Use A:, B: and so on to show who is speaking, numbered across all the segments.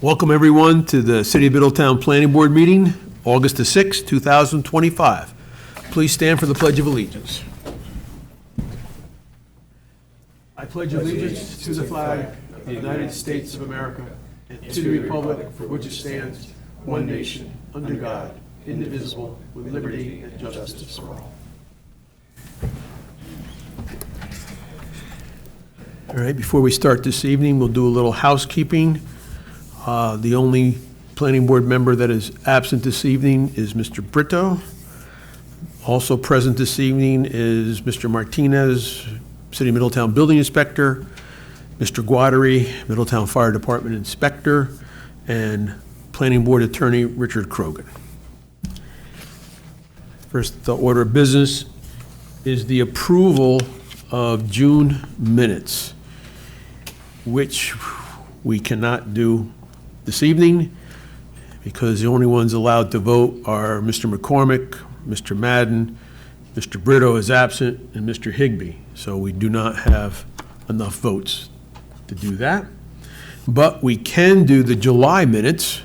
A: Welcome, everyone, to the City of Middletown Planning Board meeting, August the 6th, 2025. Please stand for the Pledge of Allegiance. I pledge allegiance to the flag of the United States of America and to the republic for which it stands, one nation, under God, indivisible, with liberty and justice for all. All right, before we start this evening, we'll do a little housekeeping. The only planning board member that is absent this evening is Mr. Brito. Also present this evening is Mr. Martinez, City of Middletown Building Inspector, Mr. Guattari, Middletown Fire Department Inspector, and Planning Board Attorney Richard Krogan. First, the order of business is the approval of June minutes, which we cannot do this evening because the only ones allowed to vote are Mr. McCormick, Mr. Madden, Mr. Brito is absent, and Mr. Higbee. So we do not have enough votes to do that. But we can do the July minutes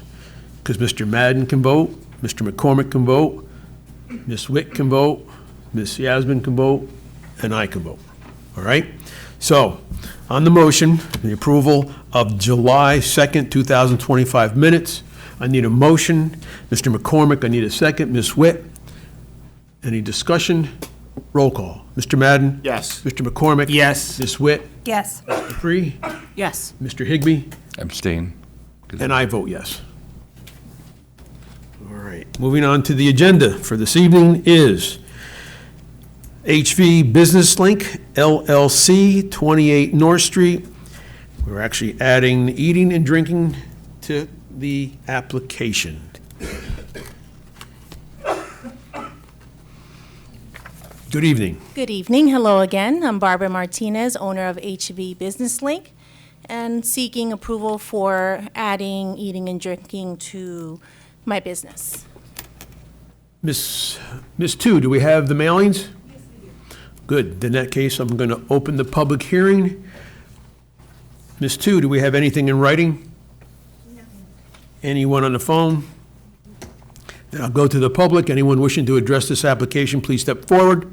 A: because Mr. Madden can vote, Mr. McCormick can vote, Ms. Witt can vote, Ms. Yasmin can vote, and I can vote. All right? So, on the motion, the approval of July 2nd, 2025 minutes, I need a motion. Mr. McCormick, I need a second. Ms. Witt, any discussion? Roll call. Mr. Madden?
B: Yes.
A: Mr. McCormick?
B: Yes.
A: Ms. Witt?
C: Yes.
A: Mr. Dupree?
C: Yes.
A: Mr. Higbee?
D: Abstain.
A: And I vote yes. All right, moving on to the agenda for this evening is HV Business Link, LLC, 28 North Street. We're actually adding eating and drinking to the application. Good evening.
C: Good evening. Hello again. I'm Barbara Martinez, owner of HV Business Link, and seeking approval for adding eating and drinking to my business.
A: Miss Tu, do we have the mailings? Yes, we do. Good. In that case, I'm going to open the public hearing. Ms. Tu, do we have anything in writing? No. Anyone on the phone? Then I'll go to the public. Anyone wishing to address this application, please step forward.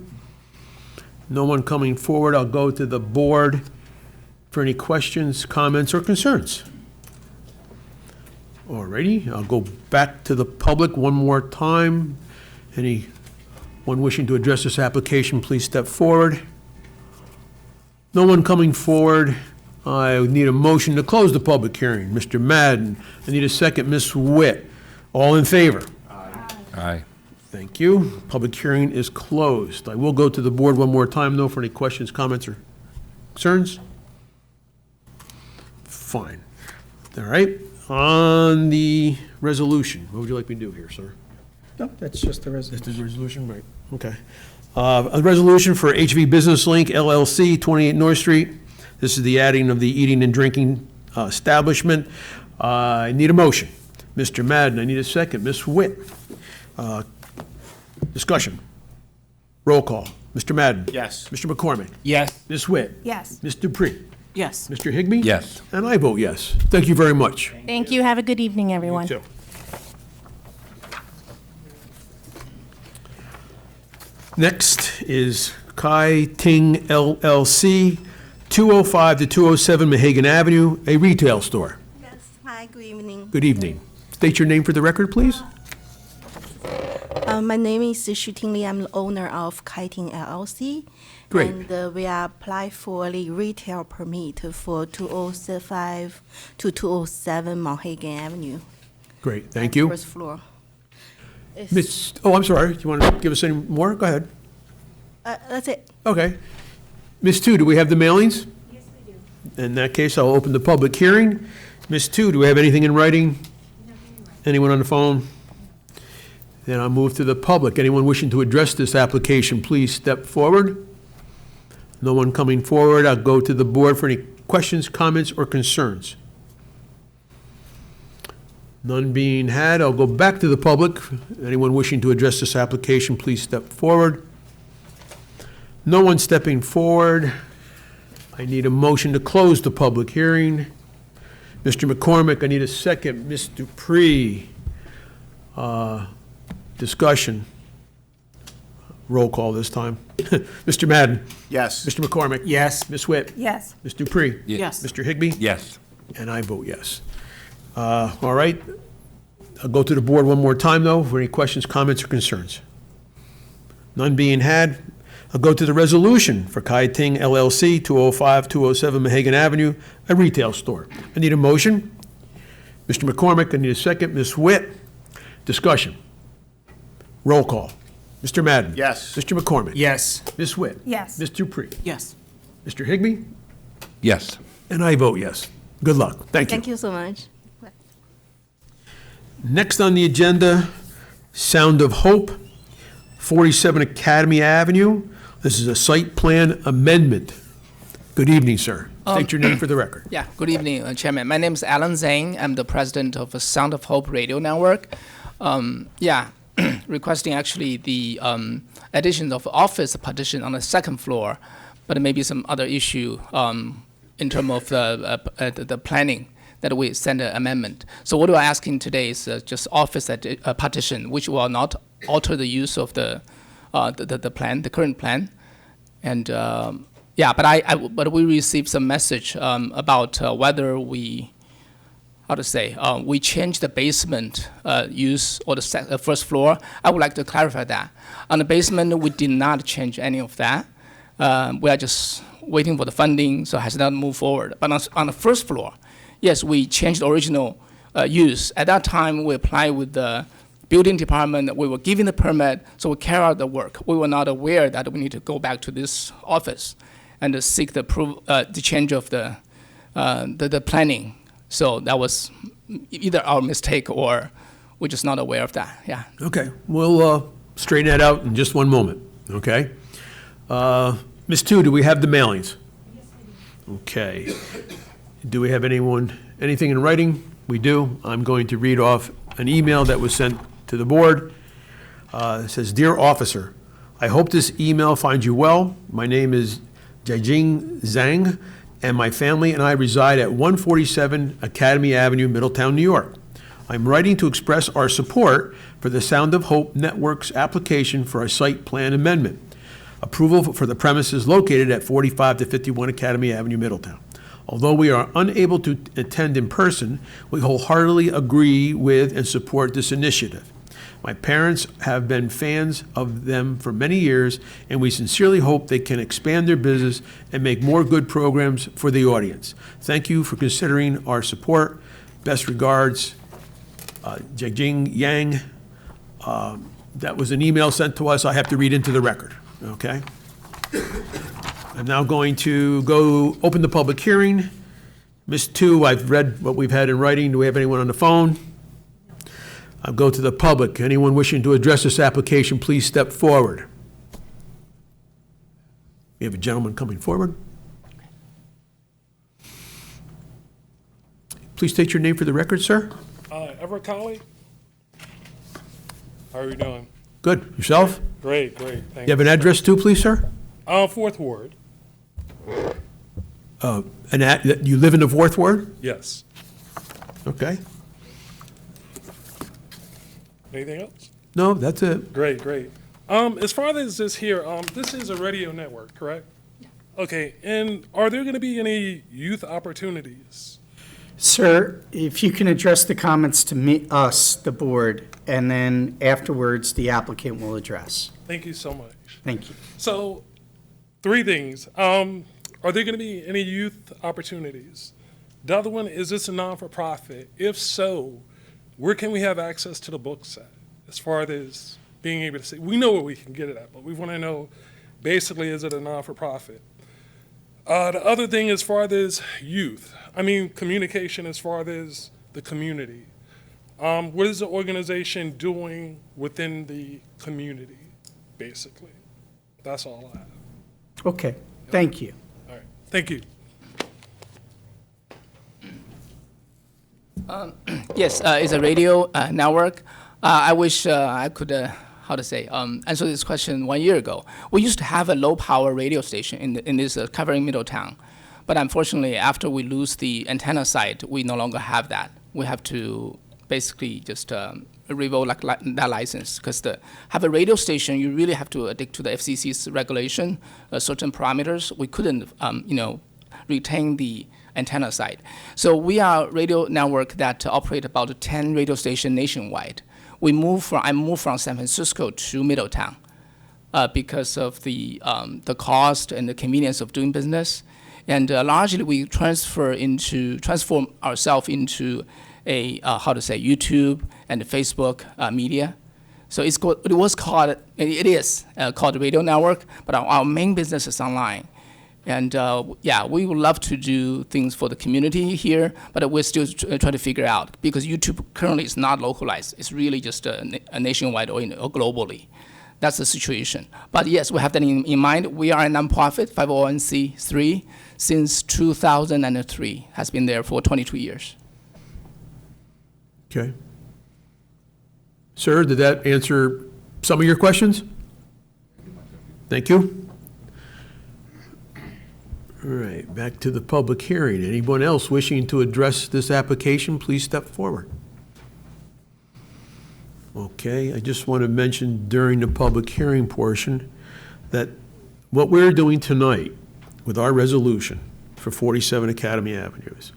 A: No one coming forward. I'll go to the board for any questions, comments, or concerns. Alrighty, I'll go back to the public one more time. Anyone wishing to address this application, please step forward. No one coming forward. I need a motion to close the public hearing. Mr. Madden, I need a second. Ms. Witt, all in favor?
D: Aye.
A: Thank you. Public hearing is closed. I will go to the board one more time, though, for any questions, comments, or concerns. Fine. All right. On the resolution, what would you like me to do here, sir?
B: No, that's just the resolution.
A: That's the resolution, right? Okay. A resolution for HV Business Link LLC, 28 North Street. This is the adding of the eating and drinking establishment. I need a motion. Mr. Madden, I need a second. Ms. Witt. Discussion. Roll call. Mr. Madden.
B: Yes.
A: Mr. McCormick.
B: Yes.
A: Ms. Witt.
C: Yes.
A: Ms. Dupree.
C: Yes.
A: Mr. Higbee.
D: Yes.
A: And I vote yes. Thank you very much.
C: Thank you. Have a good evening, everyone.
A: You too. Next is Kai Ting LLC, 205 to 207 Mahagan Avenue, a retail store.
E: Yes, hi, good evening.
A: Good evening. State your name for the record, please.
E: My name is Shuting Li. I'm the owner of Kiting LLC.
A: Great.
E: And we are apply for the retail permit for 205 to 207 Mahagan Avenue.
A: Great, thank you.
E: First floor.
A: I'm sorry, do you want to give us any more? Go ahead.
E: That's it.
A: Okay. Ms. Tu, do we have the mailings? Yes, we do. In that case, I'll open the public hearing. Ms. Tu, do we have anything in writing? Nothing in writing. Anyone on the phone? Then I'll move to the public. Anyone wishing to address this application, please step forward. No one coming forward. I'll go to the board for any questions, comments, or concerns. None being had, I'll go back to the public. Anyone wishing to address this application, please step forward. No one stepping forward. I need a motion to close the public hearing. Mr. McCormick, I need a second. Ms. Dupree, discussion. Roll call this time. Mr. Madden?
B: Yes.
A: Mr. McCormick?
B: Yes.
A: Ms. Witt?
F: Yes.
A: Ms. Dupree?
D: Yes.
A: Mr. Higbee?
D: Yes.
A: And I vote yes. All right. I'll go to the board one more time, though, for any questions, comments, or concerns. None being had, I'll go to the resolution for Kai Ting LLC, 205-207 Mahagan Avenue, a retail store. I need a motion. Mr. McCormick, I need a second. Ms. Witt, discussion. Roll call. Mr. Madden?
B: Yes.
A: Mr. McCormick?
B: Yes.
A: Ms. Witt?
F: Yes.
A: Ms. Dupree?
B: Yes.
A: Mr. Higbee?
D: Yes.
A: And I vote yes. Good luck. Thank you.
E: Thank you so much.
A: Next on the agenda, Sound of Hope, 47 Academy Avenue. This is a site plan amendment. Good evening, sir. State your name for the record.
G: Yeah, good evening, Chairman. My name is Alan Zhang. I'm the president of Sound of Hope Radio Network. Requesting actually the addition of office partition on the second floor, but maybe some other issue in terms of the planning that we send an amendment. So what we're asking today is just office partition, which will not alter the use of the plan, the current plan. And but we received some message about whether we we change the basement use or the first floor. I would like to clarify that. On the basement, we did not change any of that. We are just waiting for the funding, so it has not moved forward. But on the first floor, yes, we changed the original use. At that time, we applied with the building department. We were given the permit, so we carry out the work. We were not aware that we need to go back to this office and seek the change of the planning. So that was either our mistake or we're just not aware of that. Yeah.
A: Okay, we'll straighten that out in just one moment, okay? Ms. Tu, do we have the mailings? Yes, I do. Okay. Do we have anything in writing? We do. I'm going to read off an email that was sent to the board. It says, "Dear Officer, I hope this email finds you well. My name is Jiajing Zhang, and my family and I reside at 147 Academy Avenue, Middletown, New York. I'm writing to express our support for the Sound of Hope Network's application for a site plan amendment. Approval for the premises located at 45 to 51 Academy Avenue, Middletown. Although we are unable to attend in person, we wholeheartedly agree with and support this initiative. My parents have been fans of them for many years, and we sincerely hope they can expand their business and make more good programs for the audience. Thank you for considering our support. Best regards, Jiajing Yang." That was an email sent to us. I have to read into the record, okay? I'm now going to go open the public hearing. Ms. Tu, I've read what we've had in writing. Do we have anyone on the phone? I'll go to the public. Anyone wishing to address this application, please step forward. We have a gentleman coming forward. Please state your name for the record, sir.
H: Everett Colley. How are you doing?
A: Good. Yourself?
H: Great, great. Thanks.
A: You have an address too, please, sir?
H: Fourth Ward.
A: You live in the Fourth Ward?
H: Yes.
A: Okay.
H: Anything else?
A: No, that's it.
H: Great, great. As far as this here, this is a radio network, correct? Yeah. Okay, and are there going to be any youth opportunities?
B: Sir, if you can address the comments to me, us, the board, and then afterwards, the applicant will address.
H: Thank you so much.
B: Thank you.
H: So, three things. Are there going to be any youth opportunities? The other one, is this a non-for-profit? If so, where can we have access to the books at, as far as being able to see? We know where we can get it at, but we want to know, basically, is it a non-for-profit? The other thing, as far as youth, communication as far as the community. What is the organization doing within the community, basically? That's all I have.
B: Okay, thank you.
H: All right, thank you.
G: Yes, it's a radio network. I wish I could, answer this question 1 year ago. We used to have a low-power radio station in this covering Middletown, But unfortunately, after we lose the antenna site, we no longer have that. We have to basically just revoke that license, because to have a radio station, you really have to adhere to the FCC's regulation, certain parameters. We couldn't, retain the antenna site. So we are a radio network that operate about 10 radio stations nationwide. I moved from San Francisco to Middletown because of the cost and the convenience of doing business. And largely we transform ourselves into a, YouTube and Facebook media. So it is called Radio Network, but our main business is online. And we would love to do things for the community here, but we're still trying to figure out, because YouTube currently is not localized. It's really just a nationwide or globally. That's the situation. But yes, we have that in mind. We are a nonprofit, 501c3, since 2003, has been there for 22 years.
A: Okay. Sir, did that answer some of your questions? Thank you. All right, back to the public hearing. Anyone else wishing to address this application, please step forward. Okay, I just want to mention during the public hearing portion that what we're doing tonight with our resolution for 47 Academy Avenue is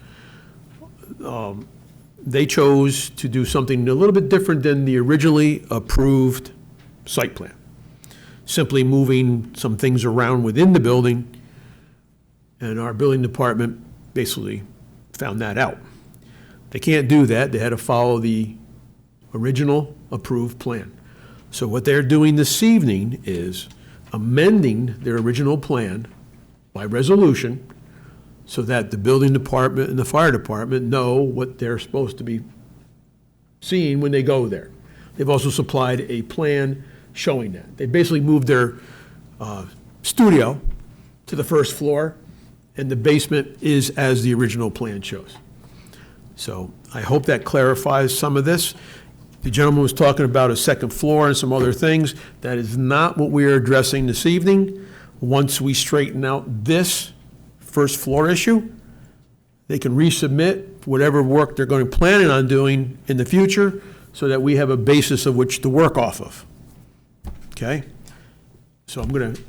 A: they chose to do something a little bit different than the originally approved site plan. Simply moving some things around within the building, and our building department basically found that out. They can't do that. They had to follow the original approved plan. So what they're doing this evening is amending their original plan by resolution so that the building department and the fire department know what they're supposed to be seeing when they go there. They've also supplied a plan showing that. They basically moved their studio to the first floor, and the basement is as the original plan shows. So I hope that clarifies some of this. The gentleman was talking about a second floor and some other things. That is not what we are addressing this evening. Once we straighten out this first floor issue, they can resubmit whatever work they're going to plan on doing in the future so that we have a basis of which to work off of. Okay? So I'm going to,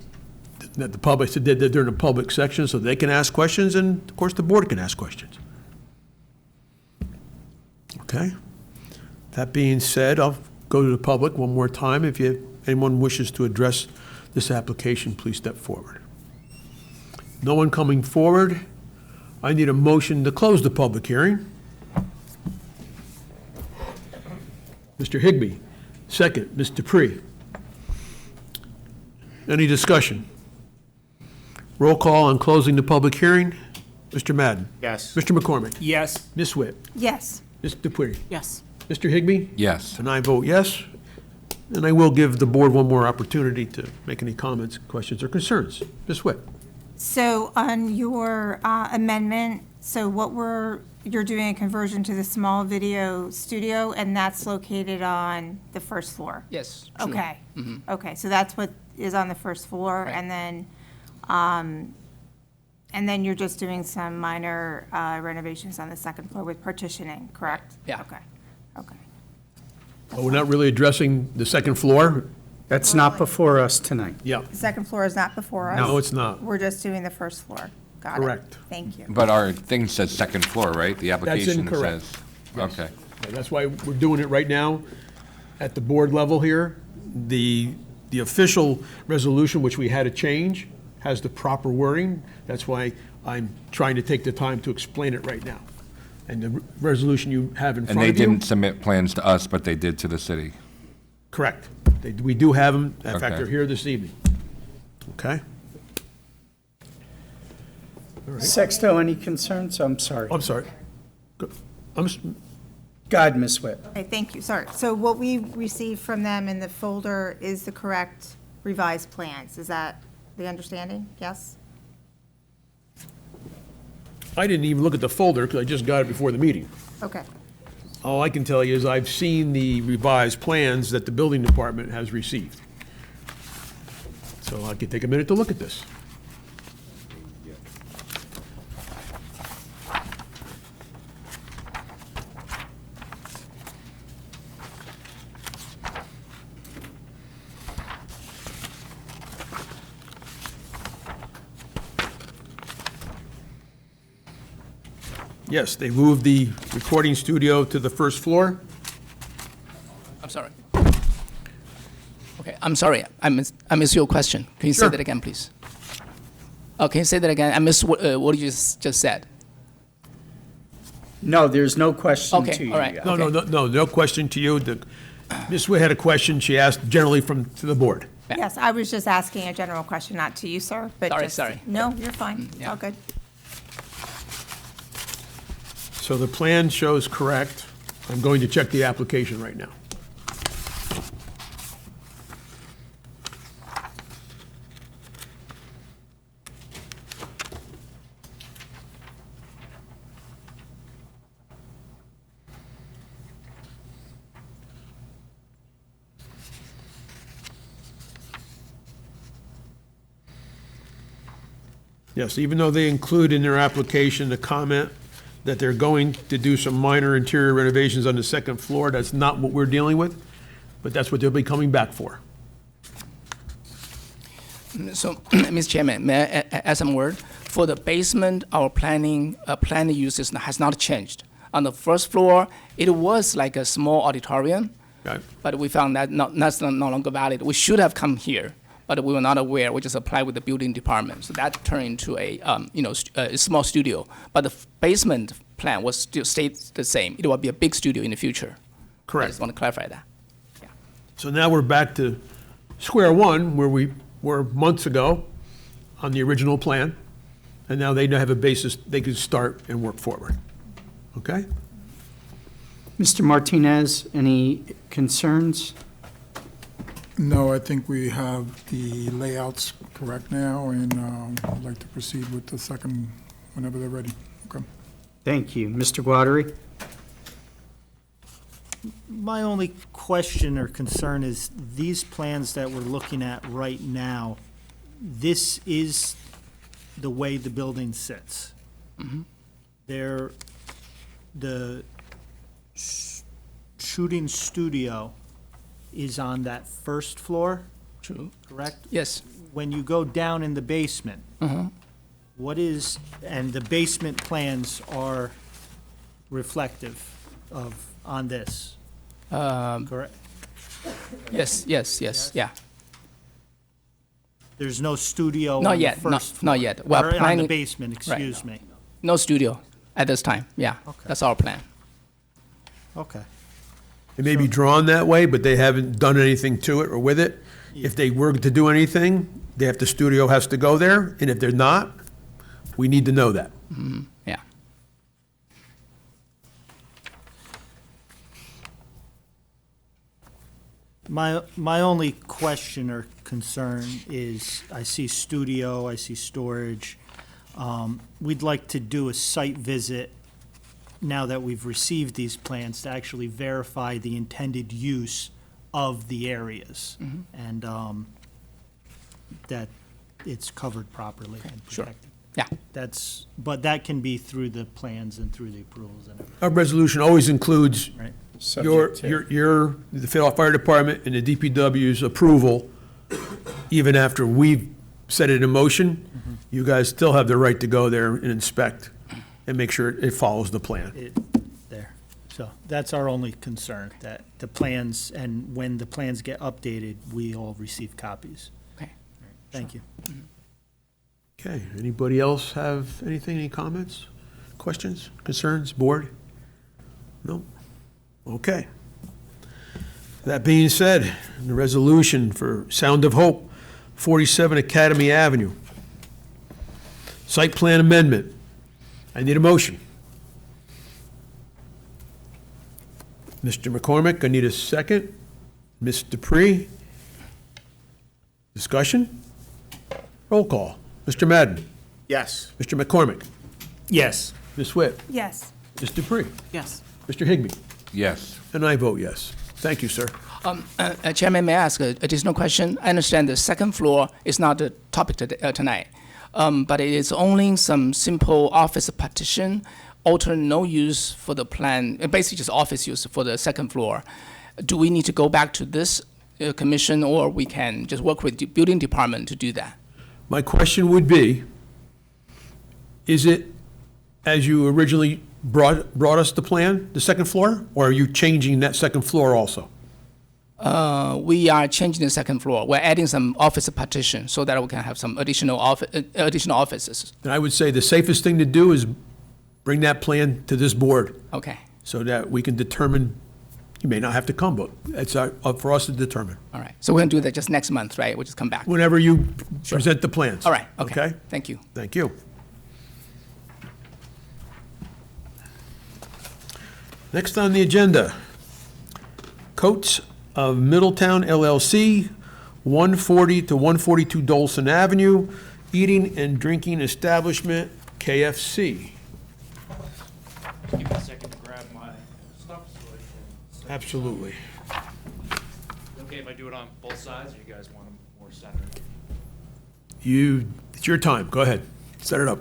A: that the public did that during the public section so they can ask questions, and of course the board can ask questions. Okay? That being said, I'll go to the public one more time. If anyone wishes to address this application, please step forward. No one coming forward. I need a motion to close the public hearing. Mr. Higbee, second. Ms. Dupree. Any discussion? Roll call on closing the public hearing. Mr. Madden.
B: Yes.
A: Mr. McCormick.
B: Yes.
A: Ms. Witt.
E: Yes.
A: Ms. Dupree.
E: Yes.
A: Mr. Higbee.
D: Yes.
A: And I vote yes. And I will give the board one more opportunity to make any comments, questions, or concerns. Ms. Witt.
F: So on your amendment, so you're doing a conversion to the small video studio, and that's located on the first floor?
G: Yes. True.
F: Okay. Okay, so that's what is on the first floor,
G: Right.
F: and then you're just doing some minor renovations on the second floor with partitioning, correct?
G: Yeah.
F: Okay.
A: But we're not really addressing the second floor?
B: That's not before us tonight.
A: Yeah,
F: The second floor is not before us?
A: no, it's not.
F: We're just doing the first floor. Got it.
A: Correct.
F: Thank you.
D: But our thing says second floor, right? The application
A: incorrect.
D: says. Okay.
A: That's why we're doing it right now at the board level here. The official resolution, which we had to change, has the proper wording. That's why I'm trying to take the time to explain it right now. And the resolution you have in
D: And
A: front
D: they
A: of you.
D: didn't submit plans to us, but they did to the city.
A: Correct. We do have them. In fact,
D: Okay.
A: they're here this evening. Okay?
B: Sexto, any concerns? I'm sorry.
A: I'm sorry. Go
B: God, Ms. Witt.
F: Okay, thank you, sorry. So what we received from them in the folder is the correct revised plans. Is that the understanding? Yes?
A: I didn't even look at the folder because I just got it before the meeting.
F: Okay.
A: All I can tell you is I've seen the revised plans that the building department has received. So I could take a minute to look at this. Yes, they moved the recording studio to the first floor.
G: I'm sorry. Okay, I'm sorry. I missed your question. Can you say
A: Sure.
G: that again, please? Oh, can you say that again? I missed what you just said.
B: No, there's no question
G: Okay,
B: to you.
G: all right.
B: yet.
A: No question to you. Ms. Witt had a question she asked generally to the board.
F: Yes, I was just asking a general question, not to you, sir, but
G: Sorry,
F: just.
G: sorry.
F: No, you're fine. It's
G: yeah.
F: all good.
A: So the plan shows correct. I'm going to check the application right now. Yes, even though they include in their application the comment that they're going to do some minor interior renovations on the second floor, that's not what we're dealing with, but that's what they'll be coming back for.
G: So, Mr. Chairman, may I add some word? For the basement, our planning uses has not changed. On the first floor, it was like a small auditorium,
A: Okay?
G: but we found that that's no longer valid. We should have come here, but we were not aware. We just applied with the building department. So that turned into a small studio. But the basement plan was still stayed the same. It will be a big studio in the future. I
A: Correct.
G: just want to clarify that.
A: So now we're back to square one, where we were months ago on the original plan, and now they have a basis they can start and work forward. Okay?
B: Mr. Martinez, any concerns?
I: No, I think we have the layouts correct now, and I'd like to proceed with the second whenever they're ready. Okay.
B: Thank you. Mr. Guattari?
J: My only question or concern is these plans that we're looking at right now, this is the way the building sits. They're, the shooting studio is on that first floor,
G: True.
J: correct?
G: Yes.
J: When you go down in the basement, what is, and the basement plans are reflective of, on this, correct?
G: Yes. Yeah.
J: There's no studio
G: Not
J: on the
G: yet, not-
J: first floor?
G: not yet. We're
J: Or on the
G: planning-
J: basement, excuse me.
G: No studio at this time. Yeah.
J: Okay.
G: That's our plan.
J: Okay.
A: It may be drawn that way, but they haven't done anything to it or with it. If they were to do anything, the studio has to go there, and if they're not, we need to know that.
G: Yeah.
J: My only question or concern is, I see studio, I see storage. We'd like to do a site visit now that we've received these plans to actually verify the intended use of the areas. And that it's covered properly and
G: Sure.
J: protected.
G: Yeah.
J: But that can be through the plans and through the approvals and everything,
A: Our resolution always includes
J: right?
A: the fire department and the DPW's approval, even after we've set it in motion. You guys still have the right to go there and inspect and make sure it follows the plan.
J: There. So that's our only concern, that the plans, and when the plans get updated, we all receive copies.
G: Okay.
J: Thank you.
A: Okay, anybody else have anything, any comments, questions, concerns, board? No? Okay. That being said, the resolution for Sound of Hope, 47 Academy Avenue. Site plan amendment. I need a motion. Mr. McCormick, I need a second. Ms. Dupree? Discussion? Roll call. Mr. Madden?
B: Yes.
A: Mr. McCormick?
B: Yes.
A: Ms. Witt?
F: Yes.
A: Ms. Dupree?
B: Yes.
A: Mr. Higbee?
D: Yes.
A: And I vote yes. Thank you, sir.
G: Chairman, may I ask an additional question? I understand the second floor is not the topic tonight, but it is only some simple office partition, alternate no use for the plan, basically just office use for the second floor. Do we need to go back to this commission, or we can just work with the building department to do that?
A: My question would be, is it, as you originally brought us the plan, the second floor? Or are you changing that second floor also?
G: We are changing the second floor. We're adding some office partition so that we can have some additional offices.
A: Then I would say the safest thing to do is bring that plan to this board
G: Okay,
A: so that we can determine, you may not have to come, but it's up for us to determine.
G: all right. So we're going to do that just next month, right? We'll just come back.
A: Whenever you present the plans.
G: All right, okay. Thank you.
A: Thank you. Next on the agenda, Coates of Middletown LLC, 140 to 142 Dolson Avenue, eating and drinking establishment, KFC.
K: Give me a second to grab my stuff so I can.
A: Absolutely.
K: Okay, if I do it on both sides, or you guys want them more centered?
A: It's your time. Go ahead. Set it up.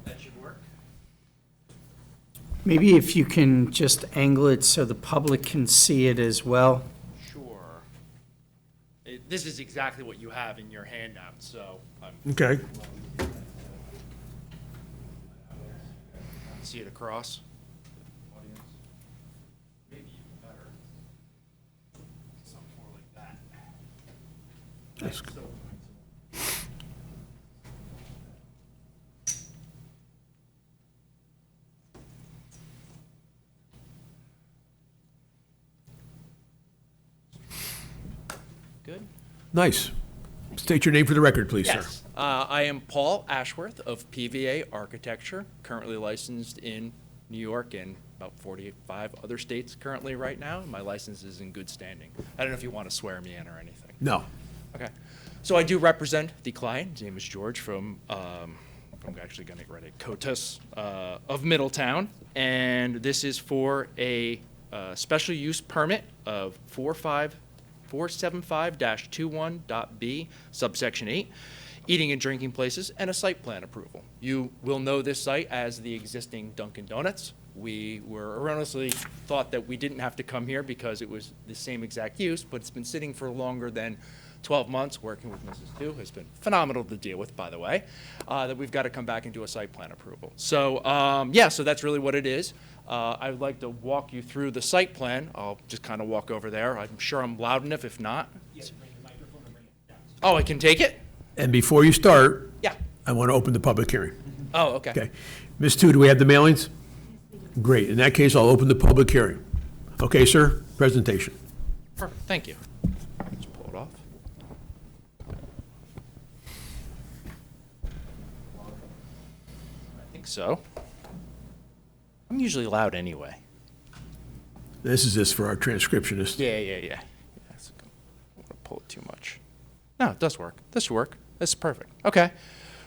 K: That should work.
B: Maybe if you can just angle it so the public can see it as well.
K: Sure. This is exactly what you have in your handout, so
A: Okay.
K: see it across. Audience. Maybe even better. Something more like that.
A: That's
K: Good?
A: nice. State your name for the record, please, sir.
K: Yes. I am Paul Ashworth of PVA Architecture, currently licensed in New York and about 45 other states currently right now. My license is in good standing. I don't know if you want to swear me in or anything.
A: No.
K: Okay. So I do represent the client. His name is George from, I'm actually going to get ready, Coates of Middletown. And this is for a special use permit of 475-21.b, subsection 8, eating and drinking places, and a site plan approval. You will know this site as the existing Dunkin' Donuts. We were erroneously thought that we didn't have to come here because it was the same exact use, but it's been sitting for longer than 12 months, working with Mrs. Tu, who's been phenomenal to deal with, by the way, that we've got to come back and do a site plan approval. So, yeah, so that's really what it is. I would like to walk you through the site plan. I'll just kind of walk over there. I'm sure I'm loud enough. If not, oh, I can take it?
A: And before you start,
K: Yeah.
A: I want to open the public hearing.
K: Oh, okay.
A: Okay. Ms. Tu, do we have the mailings? Great. In that case, I'll open the public hearing. Okay, sir, presentation.
K: Perfect. Thank you. Just pull it off. I think so. I'm usually loud anyway.
A: This is this for our transcriptionist.
K: Yeah. Yes. I don't want to pull it too much. No, it does work. This should work. This is perfect. Okay.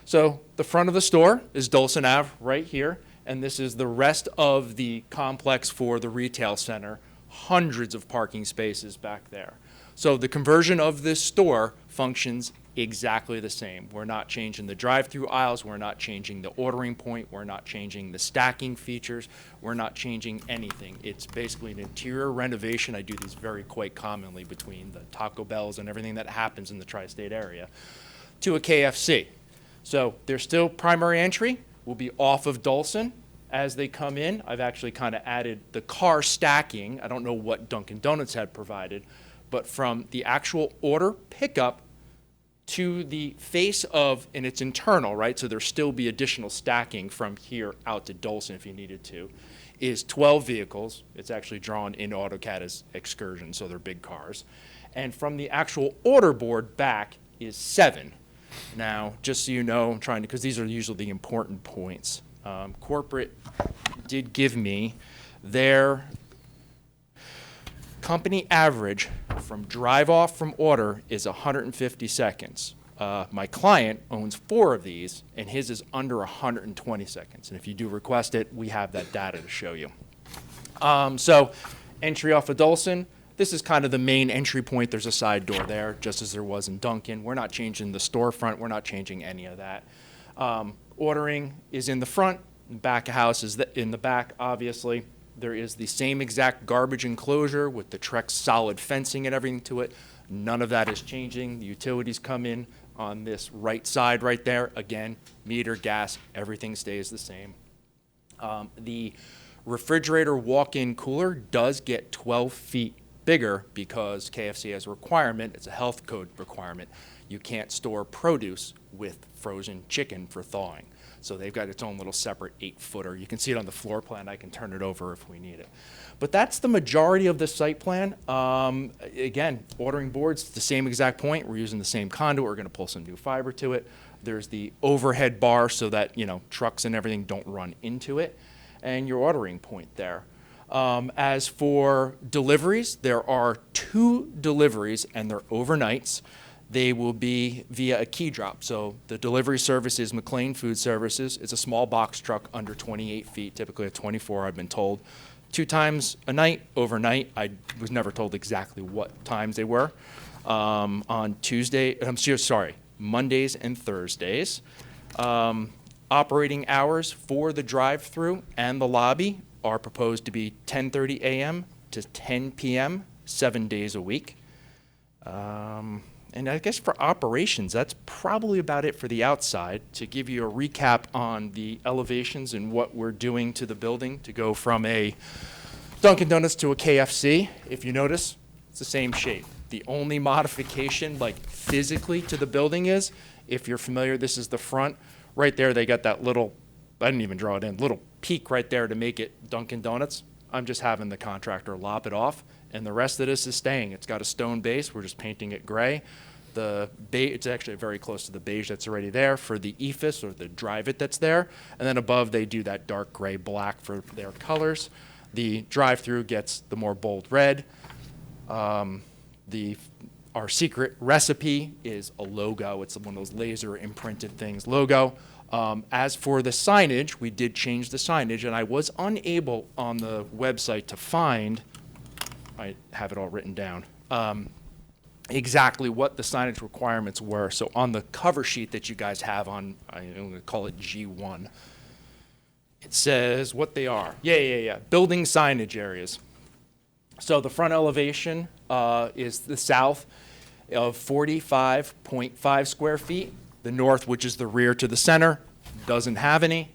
K: So the front of the store is Dolson Ave right here, and this is the rest of the complex for the retail center. Hundreds of parking spaces back there. So the conversion of this store functions exactly the same. We're not changing the drive-through aisles. We're not changing the ordering point. We're not changing the stacking features. We're not changing anything. It's basically an interior renovation. I do these very quite commonly between the Taco Bells and everything that happens in the tri-state area to a KFC. So their still primary entry will be off of Dolson. As they come in, I've actually kind of added the car stacking. I don't know what Dunkin' Donuts had provided, but from the actual order pickup to the face of, and it's internal, right? So there'll still be additional stacking from here out to Dolson if you needed to, is 12 vehicles. It's actually drawn in AutoCAD as excursions, so they're big cars. And from the actual order board back is 7. Now, just so you know, I'm trying to, because these are usually the important points. Corporate did give me their company average from drive off from order is 150 seconds. My client owns 4 of these, and his is under 120 seconds. And if you do request it, we have that data to show you. So entry off of Dolson, this is kind of the main entry point. There's a side door there, just as there was in Dunkin'. We're not changing the storefront. We're not changing any of that. Ordering is in the front. Back of house is in the back, obviously. There is the same exact garbage enclosure with the Trex solid fencing and everything to it. None of that is changing. The utilities come in on this right side right there. Again, meter, gas, everything stays the same. The refrigerator walk-in cooler does get 12 feet bigger because KFC has a requirement. It's a health code requirement. You can't store produce with frozen chicken for thawing. So they've got its own little separate 8-footer. You can see it on the floor plan. I can turn it over if we need it. But that's the majority of the site plan. Again, ordering boards, the same exact point. We're using the same conduit. We're going to pull some new fiber to it. There's the overhead bar so that, you know, trucks and everything don't run into it. And your ordering point there. As for deliveries, there are 2 deliveries, and they're overnights. They will be via a key drop. So the delivery service is McLean Food Services. It's a small box truck under 28 feet, typically a 24, I've been told. 2 times a night, overnight. I was never told exactly what times they were. On Mondays and Thursdays. Operating hours for the drive-through and the lobby are proposed to be 10:30 a.m. to 10 p.m., 7 days a week. And I guess for operations, that's probably about it for the outside. To give you a recap on the elevations and what we're doing to the building to go from a Dunkin' Donuts to a KFC, if you notice, it's the same shape. The only modification, like physically to the building is, if you're familiar, this is the front. Right there, they got that little, I didn't even draw it in, little peak right there to make it Dunkin' Donuts. I'm just having the contractor lop it off, and the rest of this is staying. It's got a stone base. We're just painting it gray. It's actually very close to the beige that's already there for the ephes or the drive-it that's there. And then above, they do that dark gray black for their colors. The drive-through gets the more bold red. Our secret recipe is a logo. It's one of those laser imprinted things, logo. As for the signage, we did change the signage, and I was unable on the website to find, I have it all written down, exactly what the signage requirements were. So on the cover sheet that you guys have on, I'm going to call it G1, it says what they are. Yeah. Building signage areas. So the front elevation is the south of 45.5 square feet. The north, which is the rear to the center, doesn't have any.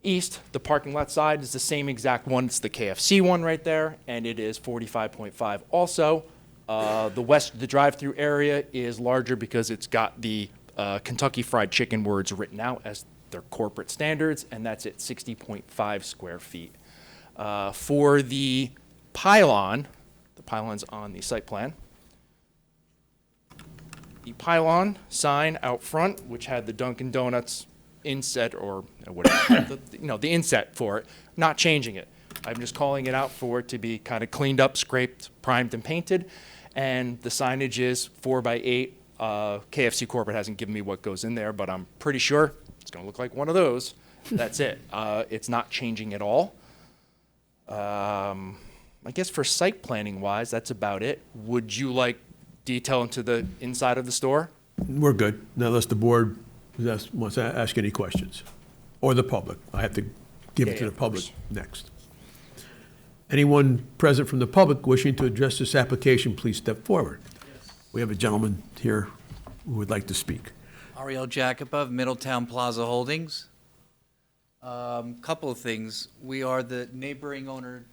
K: East, the parking lot side, is the same exact one. It's the KFC one right there, and it is 45.5 also. The west, the drive-through area is larger because it's got the Kentucky Fried Chicken words written out as their corporate standards, and that's at 60.5 square feet. For the pylon's on the site plan. The pylon sign out front, which had the Dunkin' Donuts inset or whatever, the inset for it, not changing it. I'm just calling it out for it to be kind of cleaned up, scraped, primed, and painted. And the signage is 4x8. KFC Corporate hasn't given me what goes in there, but I'm pretty sure it's going to look like one of those. That's it. It's not changing at all. I guess for site planning wise, that's about it. Would you like detail into the inside of the store?
A: We're good. Now, unless the board wants to ask any questions, or the public. I have to give it to the public next. Anyone present from the public wishing to address this application, please step forward. We have a gentleman here who would like to speak.
L: Ariel Jakubov, Middletown Plaza Holdings. Couple of things. We are the neighboring owner.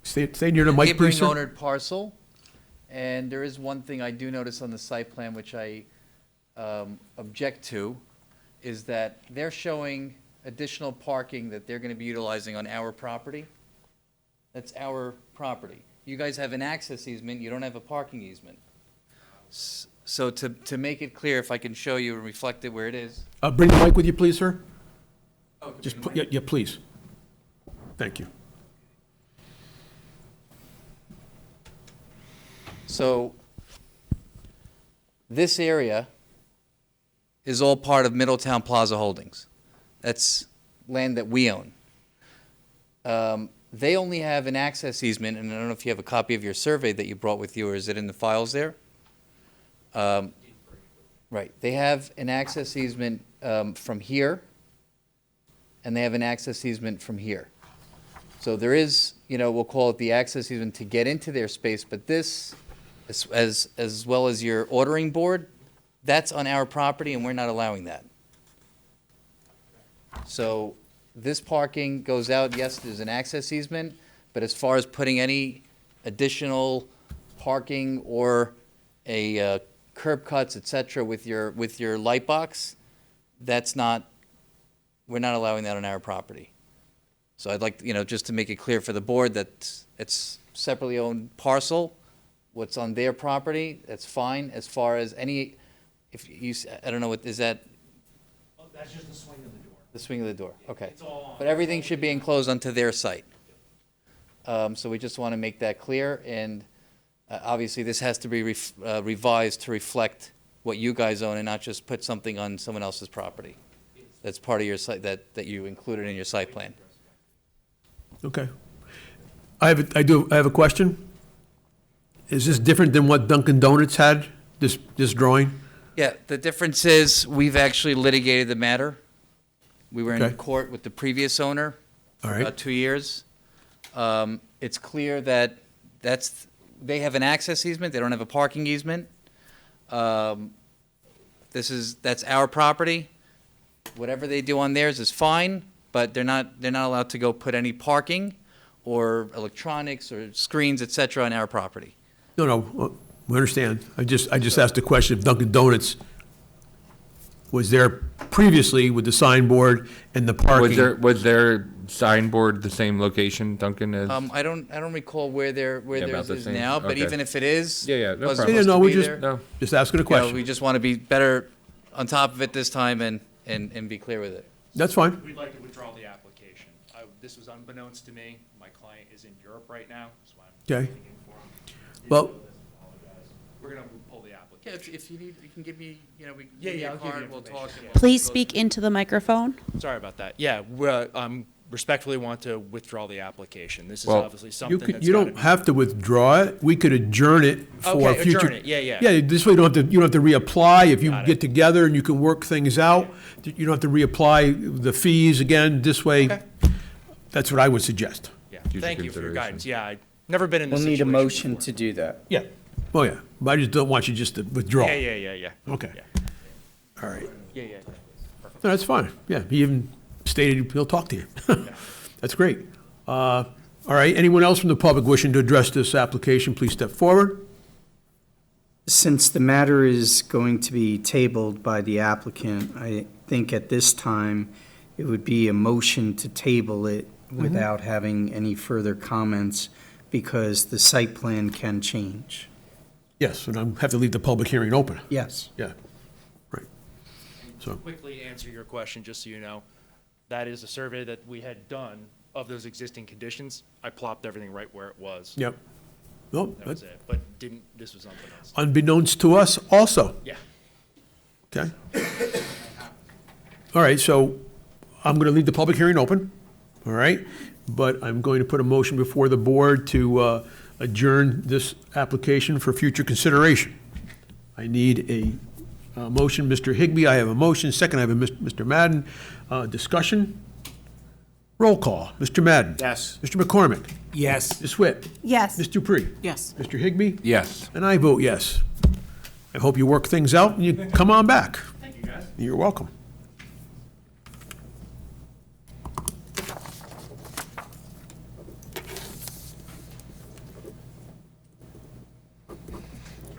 A: Stay near the mic, please, sir.
L: Neighboring ownered parcel. And there is one thing I do notice on the site plan, which I object to, is that they're showing additional parking that they're going to be utilizing on our property. That's our property. You guys have an access easement, you don't have a parking easement. So to make it clear, if I can show you and reflect it where it is.
A: Bring the mic with you, please, sir.
L: Oh,
A: Just yeah, please. Thank you.
L: So this area is all part of Middletown Plaza Holdings. That's land that we own. They only have an access easement, and I don't know if you have a copy of your survey that you brought with you, or is it in the files there? Right. They have an access easement from here, and they have an access easement from here. So there is, we'll call it the access easement to get into their space, but this, as well as your ordering board, that's on our property, and we're not allowing that. So this parking goes out, yes, there's an access easement, but as far as putting any additional parking or a curb cuts, et cetera, with your light box, we're not allowing that on our property. So I'd like, just to make it clear for the board that it's separately owned parcel. What's on their property, that's fine. As far as any, I don't know, what is that?
M: That's just the swing of the door.
L: The swing of the door, okay.
M: It's all on.
L: But everything should be enclosed onto their site. So we just want to make that clear, and obviously this has to be revised to reflect what you guys own and not just put something on someone else's property. That's part of your site, that you included in your site plan.
A: Okay. I have a question. Is this different than what Dunkin' Donuts had, this drawing?
L: Yeah, the difference is we've actually litigated the matter. We were in
A: Okay.
L: court with the previous owner
A: All
L: for
A: right.
L: about 2 years. It's clear that they have an access easement, they don't have a parking easement. That's our property. Whatever they do on theirs is fine, but they're not allowed to go put any parking or electronics or screens, et cetera, on our property.
A: No, we understand. I just asked a question if Dunkin' Donuts was there previously with the signboard and the parking.
D: Was their signboard the same location, Duncan, as?
L: I don't recall where
D: about
L: theirs
D: the
L: is
D: same.
L: now, but
D: Okay.
L: even if it is.
D: Yeah, no
L: wasn't
D: problem.
A: Yeah,
L: supposed
A: no,
L: to
A: we're
L: be
A: just,
L: there.
D: No.
A: just asking a
L: You know,
A: question.
L: we just want to be better on top of it this time and be clear with it.
A: That's fine.
M: We'd like to withdraw the application. This was unbeknownst to me. My client is in Europe right now, so I'm
A: Okay.
M: waiting for him.
A: Well,
M: We're gonna pull the
L: Yeah,
M: application.
L: if you need, you can give me, we can
M: Yeah,
L: give you
M: yeah,
L: a
M: I'll give you
L: card, we'll talk.
M: information.
L: and we'll
N: Please
L: go
N: speak
L: through.
N: into the microphone.
M: Sorry about that. Yeah, respectfully want to withdraw the application. This is
D: Well,
M: obviously something that's
A: you
M: gotta
A: don't
M: be-
A: have to withdraw it. We could adjourn it for
M: Okay,
A: future.
M: adjourn it. Yeah, yeah.
A: Yeah, this way you don't have to reapply. If you
M: Got it.
A: get together and you can work things out, you don't have to reapply the fees again. This way,
M: Okay.
A: that's what I would suggest.
M: Yeah,
D: Future
M: thank you for your
D: consideration.
M: guidance. Yeah, I've never been in this
B: We'll need a
M: situation
B: motion
M: before.
B: to do that.
A: Yeah. Oh, yeah. But I just don't want you just to withdraw.
M: Yeah.
A: Okay.
M: Yeah.
A: All right.
M: Yeah.
A: No, that's fine. Yeah, he even stated he'll talk to you. That's great. All right, anyone else from the public wishing to address this application, please step forward.
B: Since the matter is going to be tabled by the applicant, I think at this time, it would be a motion to table it without having any further comments, because the site plan can change.
A: Yes, and I have to leave the public hearing open.
B: Yes.
A: Yeah, right. So,
M: Quickly answer your question, just so you know. That is a survey that we had done of those existing conditions. I plopped everything right where it was.
A: yep. No,
M: That was it, but this was unbeknownst.
A: unbeknownst to us also,
M: Yeah.
A: okay? All right, so I'm going to leave the public hearing open, all right? But I'm going to put a motion before the board to adjourn this application for future consideration. I need a motion, Mr. Higbee, I have a motion. Second, I have a Mr. Madden. Discussion? Roll call. Mr. Madden?
J: Yes.
A: Mr. McCormick?
J: Yes.
A: Ms. Swit?
F: Yes.
A: Ms. Dupree?
N: Yes.
A: Mr. Higbee?
D: Yes.
A: And I vote yes. I hope you work things out and you come on back.
M: Thank you, guys.
A: You're welcome.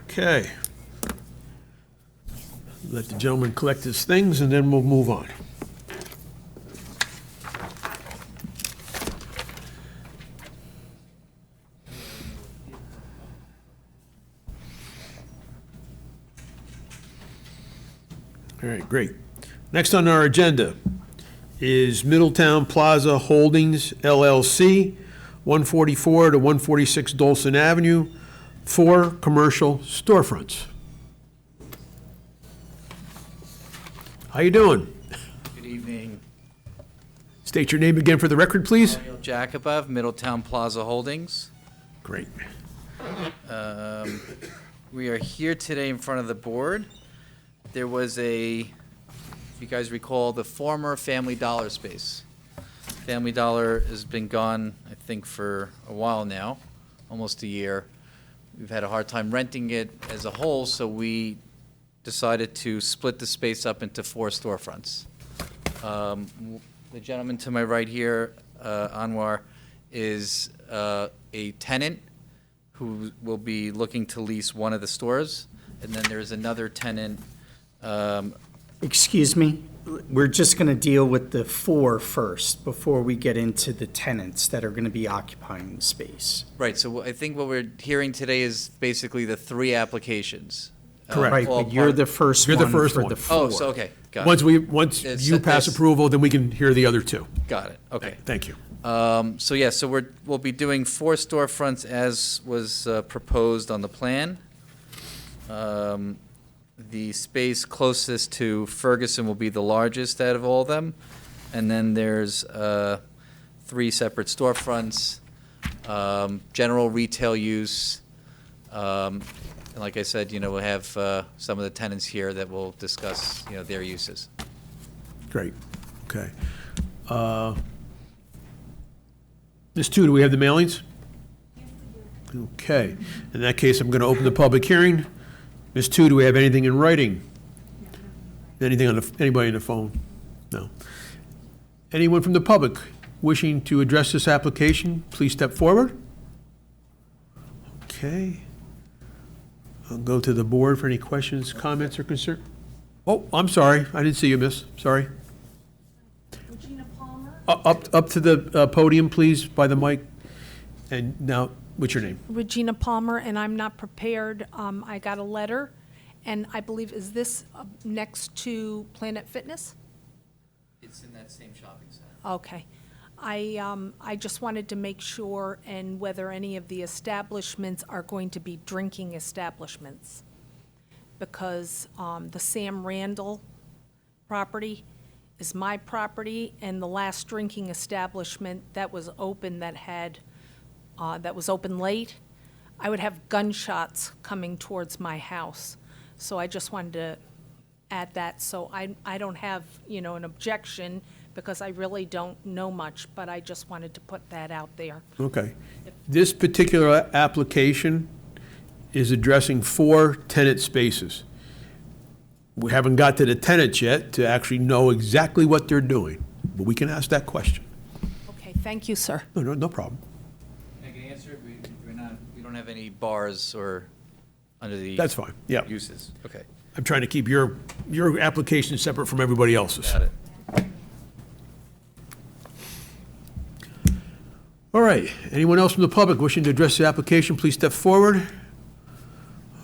A: Okay. Let the gentleman collect his things and then we'll move on. All right, great. Next on our agenda is Middletown Plaza Holdings LLC, 144 to 146 Dolson Avenue, 4 commercial storefronts. How you doing?
L: Good evening.
A: State your name again for the record, please.
L: Daniel Jakubov, Middletown Plaza Holdings.
A: Great.
L: We are here today in front of the board. There was if you guys recall, the former Family Dollar space. Family Dollar has been gone, I think, for a while now, almost a year. We've had a hard time renting it as a whole, so we decided to split the space up into 4 storefronts. The gentleman to my right here, Anwar, is a tenant who will be looking to lease one of the stores, and then there's another tenant.
B: Excuse me, we're just going to deal with the 4 first before we get into the tenants that are going to be occupying the space.
L: Right, so I think what we're hearing today is basically the 3 applications.
A: Correct.
B: Right,
L: all
B: but you're
L: part-
B: the first
A: You're the
B: one
A: first
B: for
A: one.
B: the 4.
L: Oh, so, okay, got it.
A: Once
L: It's-
A: you pass
L: it's-
A: approval, then we can hear the other 2.
L: Got it, okay.
A: Thank you.
L: So we'll be doing 4 storefronts as was proposed on the plan. The space closest to Ferguson will be the largest out of all of them. And then there's 3 separate storefronts, general retail use. And like I said, we'll have some of the tenants here that will discuss, their uses.
A: Great, okay. Ms. Tu, do we have the mailings? Okay, in that case, I'm going to open the public hearing. Ms. Tu, do we have anything in writing? Anything anybody on the phone? No. Anyone from the public wishing to address this application, please step forward. Okay. I'll go to the board for any questions, comments, or concern. Oh, I'm sorry, I didn't see you, miss, sorry.
N: Regina Palmer.
A: Up to the podium, please, by the mic. And now, what's your name?
N: Regina Palmer, and I'm not prepared. I got a letter, and I believe, is this next to Planet Fitness?
L: It's in that same shopping center.
N: Okay. I just wanted to make sure and whether any of the establishments are going to be drinking establishments. Because the Sam Randall property is my property, and the last drinking establishment that was open that was open late, I would have gunshots coming towards my house. So I just wanted to add that. So I don't have, an objection, because I really don't know much, but I just wanted to put that out there.
A: Okay. This particular application is addressing 4 tenant spaces. We haven't got to the tenants yet to actually know exactly what they're doing, but we can ask that question.
N: Okay, thank you, sir.
A: No problem.
L: I can answer it. We don't have any bars or under the.
A: That's fine, yeah.
L: Uses, okay.
A: I'm trying to keep your application separate from everybody else's.
L: Got it.
A: All right, anyone else from the public wishing to address the application, please step forward.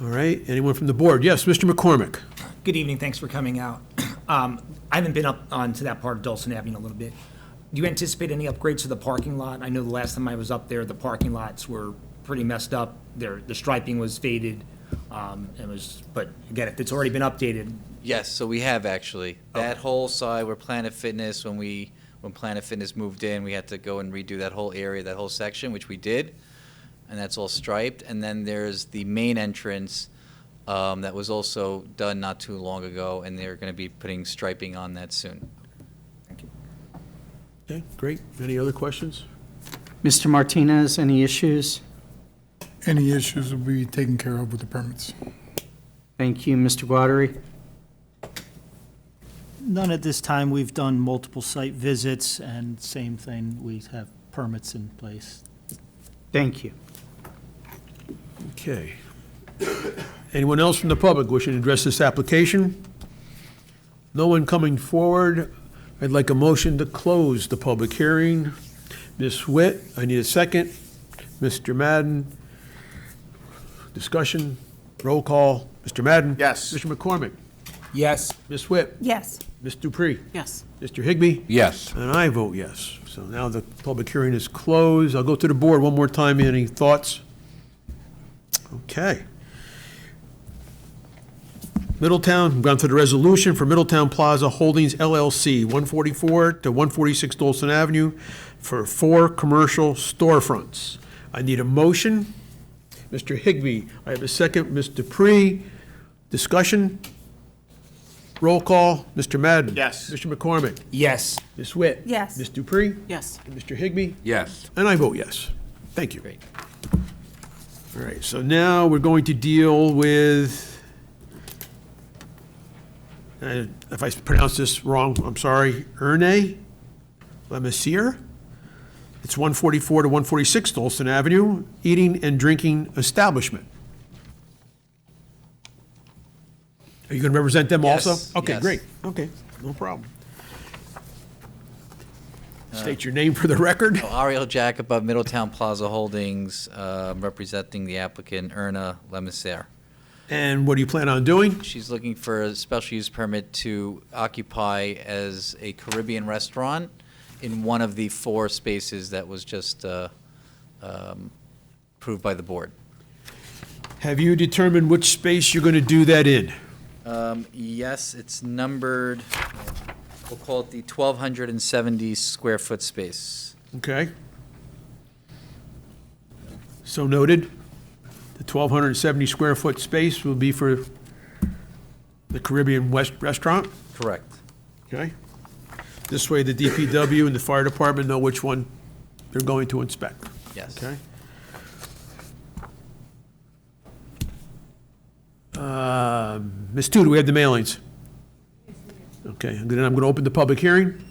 A: All right, anyone from the board? Yes, Mr. McCormick.
O: Good evening, thanks for coming out. I haven't been up onto that part of Dulcin Avenue in a little bit. Do you anticipate any upgrades to the parking lot? I know the last time I was up there, the parking lots were pretty messed up. The striping was faded. But again, if it's already been updated.
L: Yes, so we have actually. That whole side where Planet Fitness, when Planet Fitness moved in, we had to go and redo that whole area, that whole section, which we did. And that's all striped. And then there's the main entrance that was also done not too long ago, and they're going to be putting striping on that soon.
O: Thank you.
A: Okay, great. Any other questions?
B: Mr. Martinez, any issues?
I: Any issues will be taken care of with the permits.
B: Thank you. Mr. Guattari?
J: None at this time. We've done multiple site visits, and same thing, we have permits in place.
B: Thank you.
A: Okay. Anyone else from the public wishing to address this application? No one coming forward. I'd like a motion to close the public hearing. Ms. Witt, I need a second. Mr. Madden, discussion, roll call. Mr. Madden?
P: Yes.
A: Mr. McCormick?
O: Yes.
A: Ms. Witt?
F: Yes.
A: Ms. Dupree?
P: Yes.
A: Mr. Higbee?
D: Yes.
A: And I vote yes. So now the public hearing is closed. I'll go to the board one more time. Any thoughts? Okay. Middletown, we've gone through the resolution for Middletown Plaza Holdings LLC, 144 to 146 Dolson Avenue, for 4 commercial storefronts. I need a motion. Mr. Higbee, I have a second. Ms. Dupree, discussion? Roll call. Mr. Madden?
J: Yes.
A: Mr. McCormick?
O: Yes.
A: Ms. Witt?
F: Yes.
A: Ms. Dupree?
E: Yes.
A: And Mr. Higbee?
D: Yes.
A: And I vote yes. Thank you.
L: Great.
A: All right, so now we're going to deal with, if I pronounce this wrong, I'm sorry, Erne Lemessier. It's 144 to 146 Dolson Avenue, eating and drinking establishment. Are you going to represent them also?
L: Yes,
A: Okay,
L: yes.
A: great. Okay, no problem. State your name for the record.
L: Ariel Jacob of Middletown Plaza Holdings, representing the applicant Erna Lemisser.
A: And what do you plan on doing?
L: She's looking for a special use permit to occupy as a Caribbean restaurant in one of the 4 spaces that was just approved by the board.
A: Have you determined which space you're going to do that in?
L: Yes, it's numbered, we'll call it the 1,270 square foot space.
A: Okay. So noted. The 1,270 square foot space will be for the Caribbean West Restaurant,
L: Correct.
A: okay? This way the DPW and the fire department know which one they're going to inspect,
L: Yes.
A: okay? Ms. Tu, do we have the mailings? Okay, and then I'm going to open the public hearing.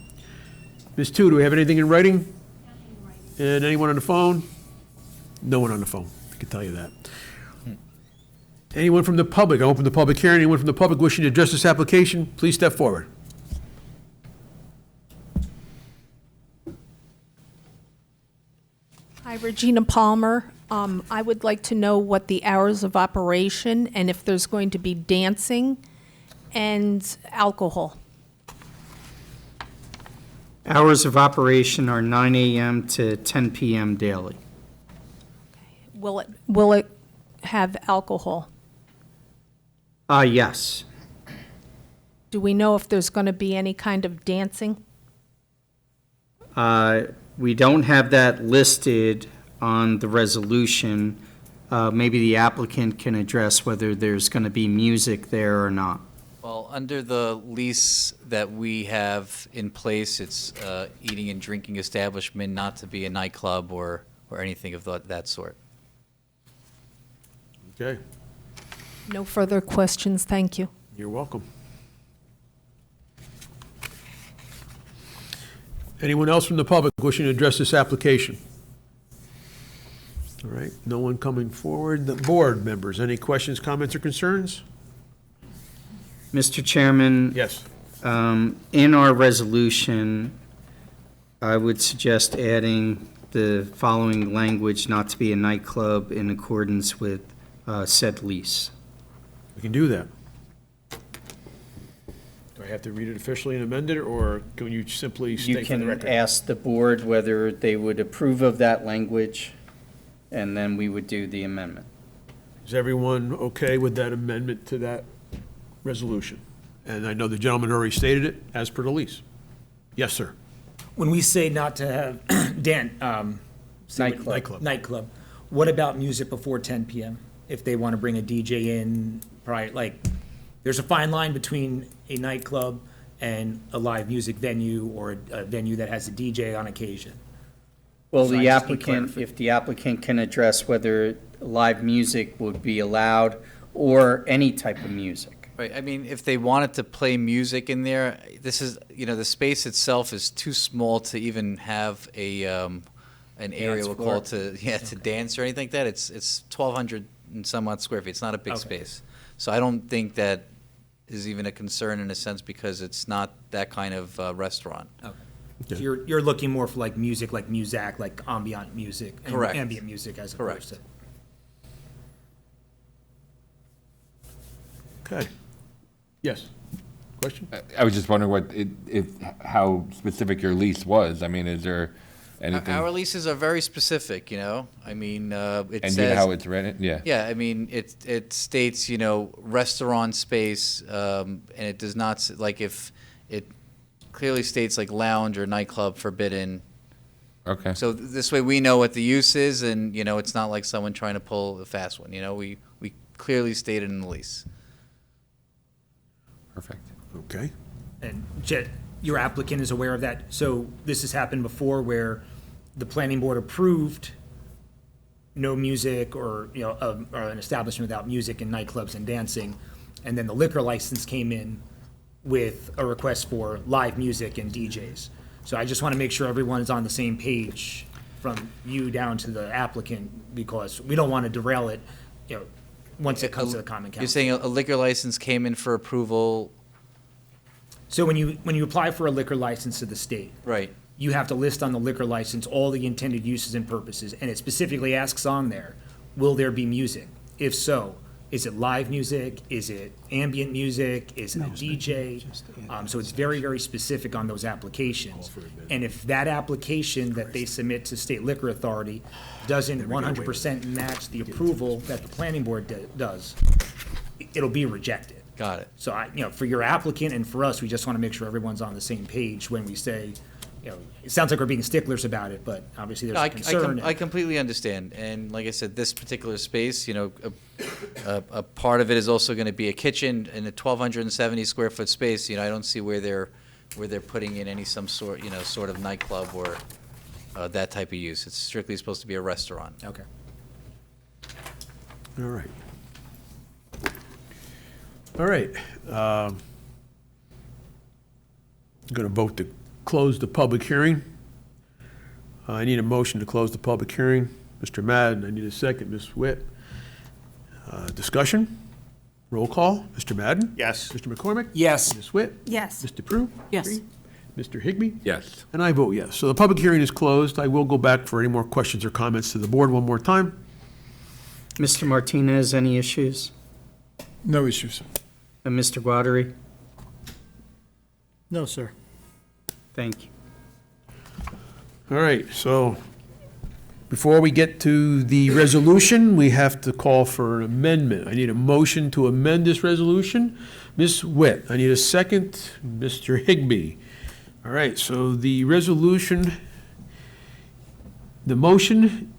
A: Ms. Tu, do we have anything in writing? And anyone on the phone? No one on the phone, I can tell you that. Anyone from the public? I open the public hearing. Anyone from the public wishing to address this application, please step forward.
N: Hi, Regina Palmer. I would like to know what the hours of operation and if there's going to be dancing and alcohol.
B: Hours of operation are 9 a.m. to 10 p.m. daily.
N: Will it have alcohol?
B: Yes.
N: Do we know if there's going to be any kind of dancing?
B: We don't have that listed on the resolution. Maybe the applicant can address whether there's going to be music there or not.
L: Well, under the lease that we have in place, it's eating and drinking establishment, not to be a nightclub or anything of that sort.
A: Okay,
N: No further questions, thank you.
A: you're welcome. Anyone else from the public wishing to address this application? All right, no one coming forward. The board members, any questions, comments, or concerns?
B: Mr. Chairman?
A: Yes.
B: In our resolution, I would suggest adding the following language, not to be a nightclub in accordance with said lease.
A: We can do that. Do I have to read it officially and amend it, or can you simply
B: You
A: state for the
B: can
A: record?
B: ask the board whether they would approve of that language, and then we would do the amendment.
A: Is everyone okay with that amendment to that resolution? And I know the gentleman already stated it, as per the lease. Yes, sir.
O: When we say not to have nightclub, what about music before 10 p.m.? If they want to bring a DJ in prior, like, there's a fine line between a nightclub and a live music venue or a venue that has a DJ on occasion.
B: Well,
O: So I
B: the
O: just need
B: applicant, if the applicant can address whether live music would be allowed or any type of music.
L: Right, I mean, if they wanted to play music in there, this is, the space itself is too small to even have an area,
B: Dance
L: we'll
B: floor.
L: call it, to dance or anything like that. It's 1,200 and some odd square feet. It's not a big
O: Okay.
L: space. So I don't think that is even a concern in a sense because it's not that kind of restaurant.
O: So you're looking more for like music, like Muzak, like ambient music. and
L: Correct.
O: Ambient music as
L: Correct.
O: opposed to.
A: Okay. Yes. Question?
D: I was just wondering how specific your lease was. I mean, is there Anything?
L: Our leases are very specific, you know? I mean, it
D: And
L: says.
D: how it's rented, yeah.
L: Yeah, I mean, it states, you know, restaurant space, and it does not, like, if it clearly states like lounge or nightclub forbidden.
D: Okay.
L: So this way we know what the use is, and, you know, it's not like someone trying to pull a fast one, you know? We clearly stated in the lease.
D: Perfect.
A: Okay.
O: And Jet, your applicant is aware of that. So this has happened before where the planning board approved no music or, you know, or an establishment without music and nightclubs and dancing. And then the liquor license came in with a request for live music and DJs. So I just want to make sure everyone's on the same page from you down to the applicant, because we don't want to derail it, you know, once it comes to the common council.
L: You're saying a liquor license came in for approval,
O: So when you apply for a liquor license to the state,
L: right?
O: you have to list on the liquor license all the intended uses and purposes, and it specifically asks on there, will there be music? If so, is it live music? Is it ambient music? Is it a DJ? So it's very, very specific on those applications. And if that application that they submit to State Liquor Authority doesn't 100% match the approval that the planning board does, it'll be rejected.
L: Got it.
O: So you know, for your applicant and for us, we just want to make sure everyone's on the same page when we say, you know, it sounds like we're being sticklers about it, but obviously there's
L: No,
O: a concern.
L: I completely understand, and like I said, this particular space, you know, a part of it is also going to be a kitchen in a 1,270 square foot space. You know, I don't see where they're putting in any some sort, you know, sort of nightclub or that type of use. It's strictly supposed to be a restaurant.
O: Okay.
A: All right. All right. I'm going to vote to close the public hearing. I need a motion to close the public hearing. Mr. Madden, I need a second. Ms. Witt. Discussion? Roll call. Mr. Madden?
J: Yes.
A: Mr. McCormick?
O: Yes.
A: Ms. Witt?
F: Yes.
A: Mr. Prue?
N: Yes.
A: Mr. Higbee?
D: Yes.
A: And I vote yes. So the public hearing is closed. I will go back for any more questions or comments to the board one more time.
B: Mr. Martinez, any issues?
I: No issues.
B: And Mr. Guattari?
J: No, sir.
B: Thank you.
A: All right, so before we get to the resolution, we have to call for an amendment. I need a motion to amend this resolution. Ms. Witt, I need a second. Mr. Higbee. All right, so the resolution, the motion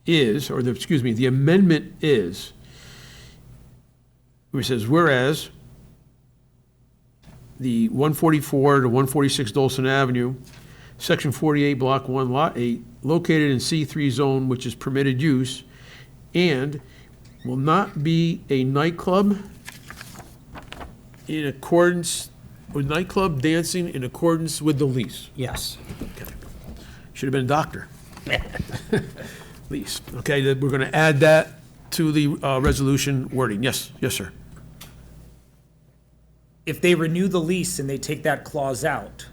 A: is, or the amendment is, where it says, whereas the 144 to 146 Dolson Avenue, Section 48, Block 1, Lot 8, located in C3 zone, which is permitted use, and will not be a nightclub in accordance with nightclub dancing in accordance with the lease.
B: Yes.
A: Should have been a doctor. Lease. Okay, that we're going to add that to the resolution wording. Yes, yes, sir.
O: If they renew the lease and they take that clause out,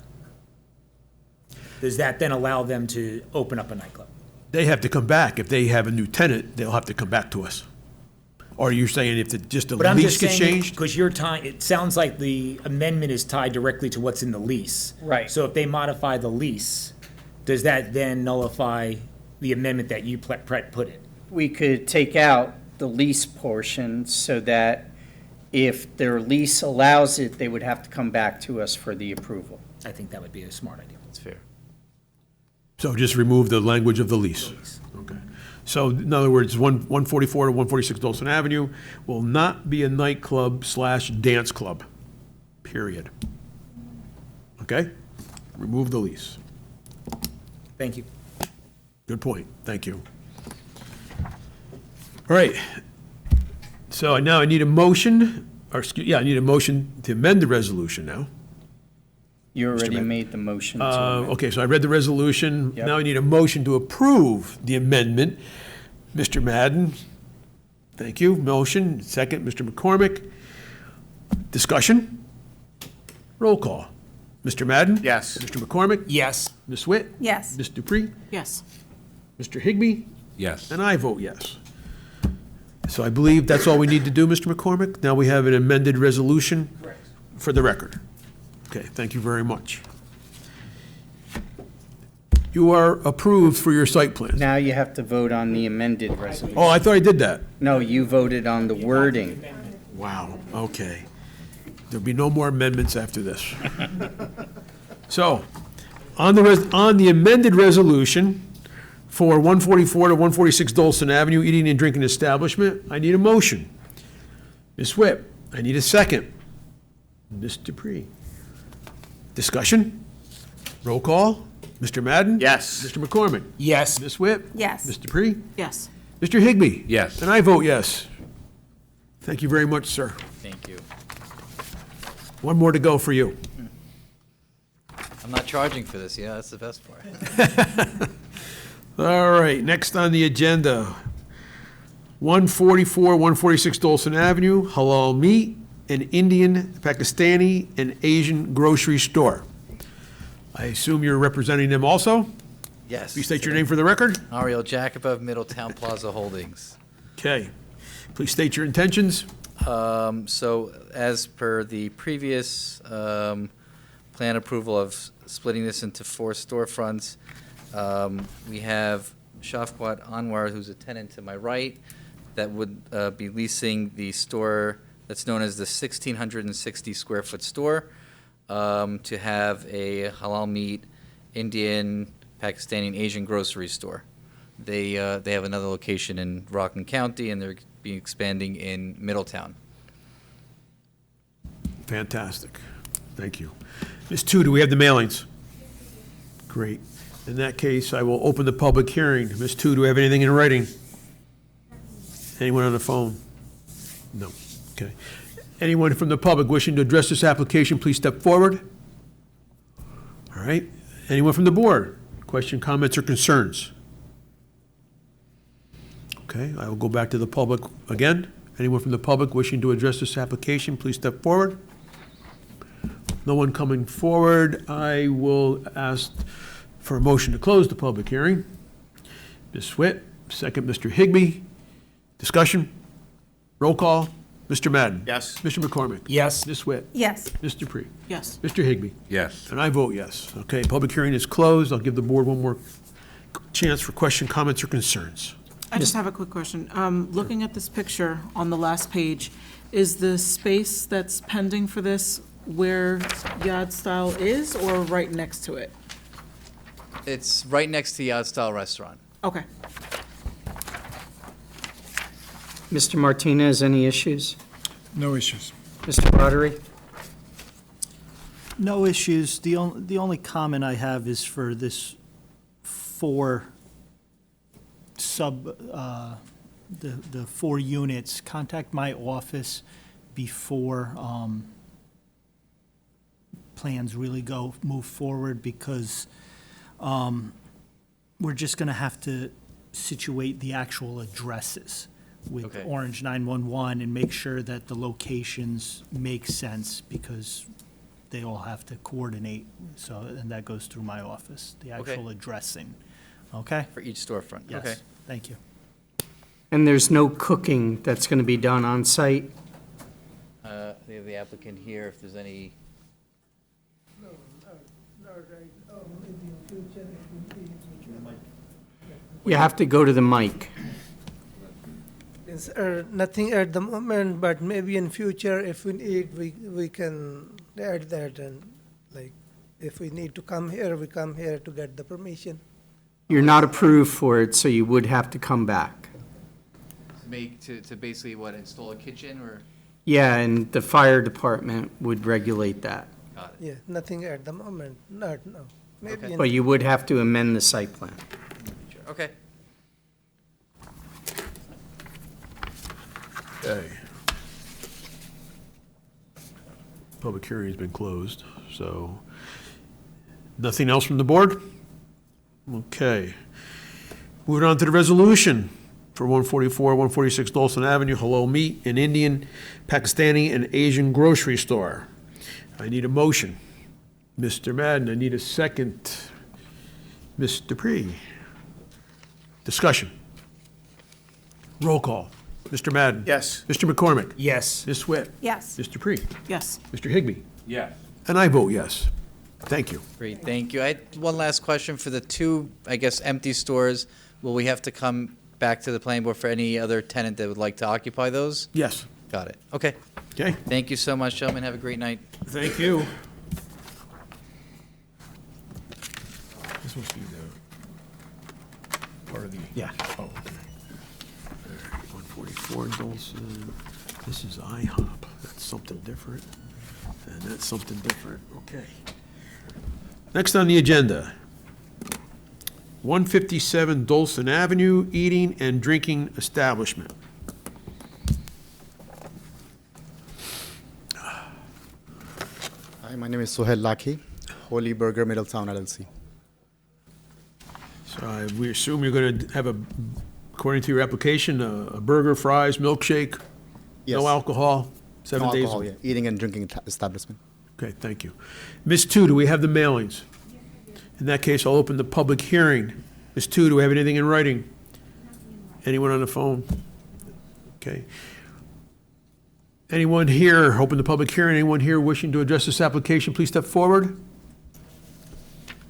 O: does that then allow them to open up a nightclub?
A: They have to come back. If they have a new tenant, they'll have to come back to us. Or you're saying if just the
O: But I'm
A: lease
O: just
A: gets
O: saying,
A: changed?
O: because you're tying, it sounds like the amendment is tied directly to what's in the lease.
B: Right.
O: So if they modify the lease, does that then nullify the amendment that you put in?
B: We could take out the lease portion so that if their lease allows it, they would have to come back to us for the approval.
O: I think that would be a smart idea.
L: That's fair.
A: So just remove the language of the lease? Okay. So in other words, 144 to 146 Dolson Avenue will not be a nightclub / dance club, period. Okay? Remove the lease.
O: Thank you.
A: Good point. Thank you. All right. So now I need a motion, I need a motion to amend the resolution now.
B: You already
A: Madden.
B: made the motion to amend.
A: Okay, so I read the resolution.
B: Yep.
A: Now I need a motion to approve the amendment. Mr. Madden, thank you. Motion. Second, Mr. McCormick. Discussion? Roll call. Mr. Madden?
J: Yes.
A: Mr. McCormick?
O: Yes.
A: Ms. Witt?
F: Yes.
A: Ms. Dupree?
N: Yes.
A: Mr. Higbee?
D: Yes.
A: And I vote yes. So I believe that's all we need to do, Mr. McCormick. Now we have an amended resolution for the record. Okay, thank you very much. You are approved for your site plan.
B: Now you have to vote on the amended resolution.
A: Oh, I thought I did that.
B: No, you voted on the wording.
A: Wow, okay. There'll be no more amendments after this. So, on the amended resolution for 144 to 146 Dolson Avenue, eating and drinking establishment, I need a motion. Ms. Whip, I need a second. Ms. Dupree. Discussion? Roll call? Mr. Madden?
K: Yes.
A: Mr. McCormick?
O: Yes.
A: Ms. Whip?
F: Yes.
A: Ms. Dupree?
F: Yes.
A: Mr. Higbee?
D: Yes.
A: And I vote yes. Thank you very much, sir.
L: Thank you.
A: One more to go for you.
L: I'm not charging for this, that's the best part.
A: All right, next on the agenda, 144, 146 Dolson Avenue, halal meat, an Indian, Pakistani, and Asian grocery store. I assume you're representing them also?
L: Yes.
A: Please state your name for the record.
L: Ariel Jacob, Middletown Plaza Holdings.
A: Okay. Please state your intentions.
L: So as per the previous plan approval of splitting this into 4 storefronts, we have Shafqat Anwar, who's a tenant to my right, that would be leasing the store that's known as the 1,660 square foot store to have a halal meat, Indian, Pakistani, and Asian grocery store. They have another location in Rockland County, and they're be expanding in Middletown.
A: Fantastic. Thank you. Ms. Tu, do we have the mailings? Great. In that case, I will open the public hearing. Ms. Tu, do we have anything in writing? Anyone on the phone? No. Okay. Anyone from the public wishing to address this application, please step forward. All right. Anyone from the board? Question, comments, or concerns? Okay, I will go back to the public again. Anyone from the public wishing to address this application, please step forward. No one coming forward. I will ask for a motion to close the public hearing. Ms. Witt, second, Mr. Higbee. Discussion? Roll call. Mr. Madden?
K: Yes.
A: Mr. McCormick?
O: Yes.
A: Ms. Witt?
F: Yes.
A: Ms. Dupree?
F: Yes.
A: Mr. Higbee?
D: Yes.
A: And I vote yes. Okay, public hearing is closed. I'll give the board one more chance for question, comments, or concerns.
P: I just have a quick question. Looking at this picture on the last page, is the space that's pending for this where Yard Style is, or right next to it?
L: It's right next to the Yard Style Restaurant.
P: Okay.
B: Mr. Martinez, any issues?
I: No issues.
B: Mr. Roddery?
J: No issues. The only comment I have is for this 4 the 4 units. Contact my office before plans really move forward, because we're just going to have to situate the actual addresses with
L: Okay.
J: Orange 911 and make sure that the locations make sense, because they all have to coordinate. So, and that goes through my office, the
L: Okay.
J: actual addressing. Okay?
L: For each storefront?
J: Yes.
L: Okay.
J: Thank you.
B: And there's no cooking that's going to be done on site?
L: They have the applicant here, if there's any.
B: You have to go to the mic.
Q: Nothing at the moment, but maybe in future, if we need, we can add that, and like, if we need to come here, we come here to get the permission.
B: You're not approved for it, so you would have to come back.
L: To basically what, install a kitchen or?
B: Yeah, and the fire department would regulate that.
L: Got it.
Q: Yeah, nothing at the moment, no. Maybe
L: Okay.
Q: in
B: But you would have to amend the site plan.
L: Okay.
A: Okay. Public hearing has been closed, so nothing else from the board? Okay. Moving on to the resolution for 144, 146 Dolson Avenue, Hello Meat, an Indian, Pakistani, and Asian grocery store. I need a motion. Mr. Madden, I need a second. Ms. Dupree. Discussion. Roll call. Mr. Madden.
K: Yes.
A: Mr. McCormick.
O: Yes.
A: Ms. Witt.
F: Yes.
A: Ms. Dupree.
P: Yes.
A: Mr. Higbee.
D: Yes.
A: And I vote yes. Thank you.
L: Great, thank you. I had one last question for the two, I guess, empty stores. Will we have to come back to the planning board for any other tenant that would like to occupy those?
A: Yes.
L: Got it. Okay.
A: Okay.
L: Thank you so much, gentlemen. Have a great night.
A: Thank you. This must be the part of the.
J: Yeah.
A: Oh, okay. All right, 144 Dolson. This is IHOP. That's something different. And that's something different. Okay. Next on the agenda, 157 Dolson Avenue, eating and drinking establishment.
R: Hi, my name is Sohail Laki, Holy Burger, Middletown, LLC.
A: So we assume you're going to have according to your application, a burger, fries, milkshake, no
R: Yes.
A: alcohol, 7
R: No
A: days?
R: alcohol, yeah. Eating and drinking establishment.
A: Okay, thank you. Ms. Tu, do we have the mailings? In that case, I'll open the public hearing. Ms. Tu, do we have anything in writing? Anyone on the phone? Okay. Anyone here, open the public hearing, anyone here wishing to address this application, please step forward.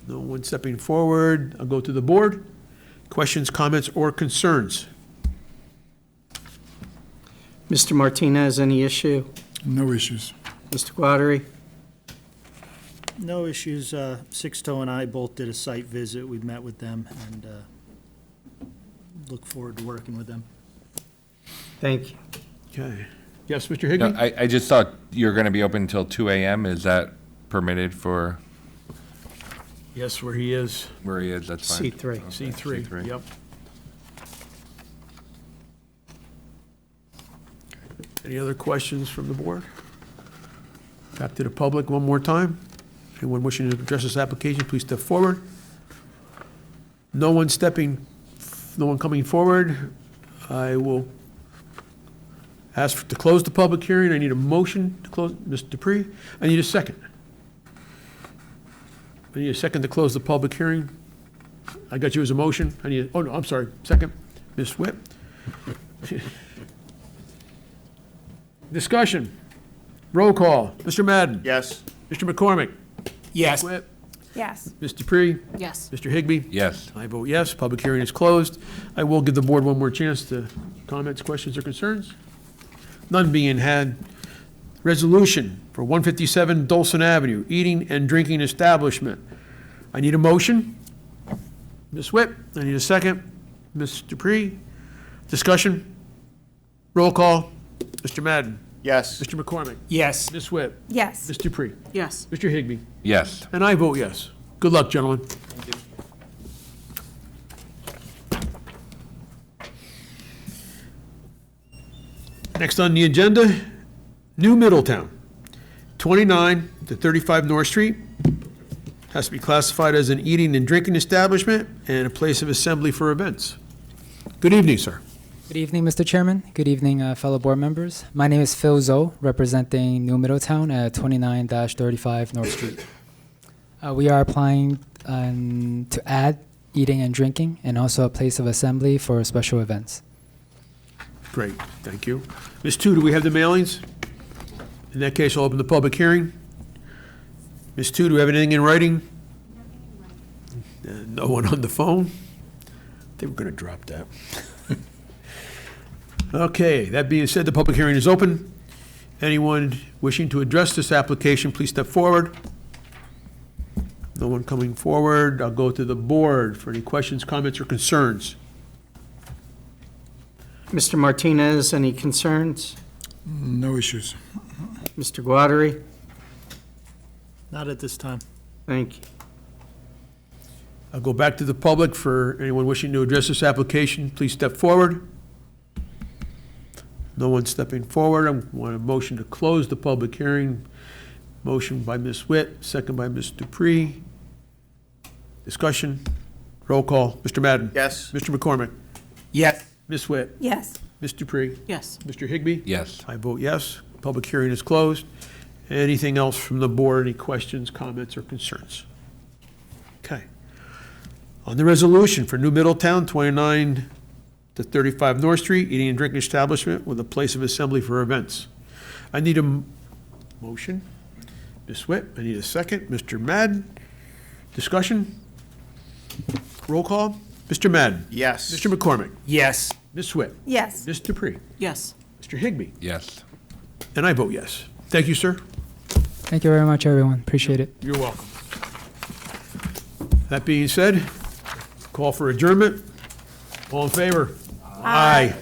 A: No one stepping forward. I'll go to the board. Questions, comments, or concerns?
B: Mr. Martinez, any issue?
I: No issues.
B: Mr. Guatari?
J: No issues. Sixto and I both did a site visit. We met with them and look forward to working with them.
B: Thank you.
A: Okay. Yes, Mr. Higbee?
D: No, I just thought you're going to be open until 2 a.m. Is that permitted for
A: Yes, where he is.
D: where he is? That's fine.
B: C3.
D: Okay,
A: C3, yep. Any other questions from the board? Back to the public one more time. Anyone wishing to address this application, please step forward. No one coming forward. I will ask to close the public hearing. I need a motion to close. Mr. Dupree, I need a second. I need a second to close the public hearing. I got you as a motion. Oh, no, I'm sorry, second. Ms. Whip. Discussion. Roll call. Mr. Madden.
R: Yes.
A: Mr. McCormick.
O: Yes.
A: Whip.
F: Yes.
A: Ms. Dupree.
F: Yes.
A: Mr. Higbee.
D: Yes.
A: I vote yes. Public hearing is closed. I will give the board one more chance to comments, questions, or concerns. None being had. Resolution for 157 Dolson Avenue, eating and drinking establishment. I need a motion. Ms. Whip, I need a second. Ms. Dupree. Discussion. Roll call. Mr. Madden.
R: Yes.
A: Mr. McCormick.
O: Yes.
A: Ms. Whip.
F: Yes.
A: Ms. Dupree.
P: Yes.
A: Mr. Higbee.
D: Yes.
A: And I vote yes. Good luck, gentlemen. Next on the agenda, New Middletown, 29 to 35 North Street. Has to be classified as an eating and drinking establishment and a place of assembly for events. Good evening, sir.
S: Good evening, Mr. Chairman. Good evening, fellow board members. My name is Phil Zoe, representing New Middletown at 29-35 North Street. We are applying to add eating and drinking and also a place of assembly for special events.
A: Great, thank you. Ms. Tu, do we have the mailings? In that case, I'll open the public hearing. Ms. Tu, do we have anything in writing? No one on the phone? They were going to drop that. Okay, that being said, the public hearing is open. Anyone wishing to address this application, please step forward. No one coming forward. I'll go to the board for any questions, comments, or concerns.
B: Mr. Martinez, any concerns?
I: No issues.
B: Mr. Guatari?
J: Not at this time.
B: Thank you.
A: I'll go back to the public for anyone wishing to address this application. Please step forward. No one stepping forward. I want a motion to close the public hearing. Motion by Ms. Witt, second by Ms. Dupree. Discussion. Roll call. Mr. Madden.
R: Yes.
A: Mr. McCormick.
O: Yes.
A: Ms. Witt.
F: Yes.
A: Ms. Dupree.
P: Yes.
A: Mr. Higbee.
D: Yes.
A: I vote yes. Public hearing is closed. Anything else from the board? Any questions, comments, or concerns? Okay. On the resolution for New Middletown, 29 to 35 North Street, eating and drinking establishment with a place of assembly for events. I need a motion. Ms. Swett, I need a second. Mr. Madden, discussion? Roll call. Mr. Madden?
K: Yes.
A: Mr. McCormick?
K: Yes.
A: Ms. Swett?
F: Yes.
A: Ms. Dupree?
P: Yes.
A: Mr. Higbee?
D: Yes.
A: And I vote yes. Thank you, sir.
S: Thank you very much, everyone. Appreciate it.
A: You're welcome. That being said, call for adjournment. All in favor? Aye.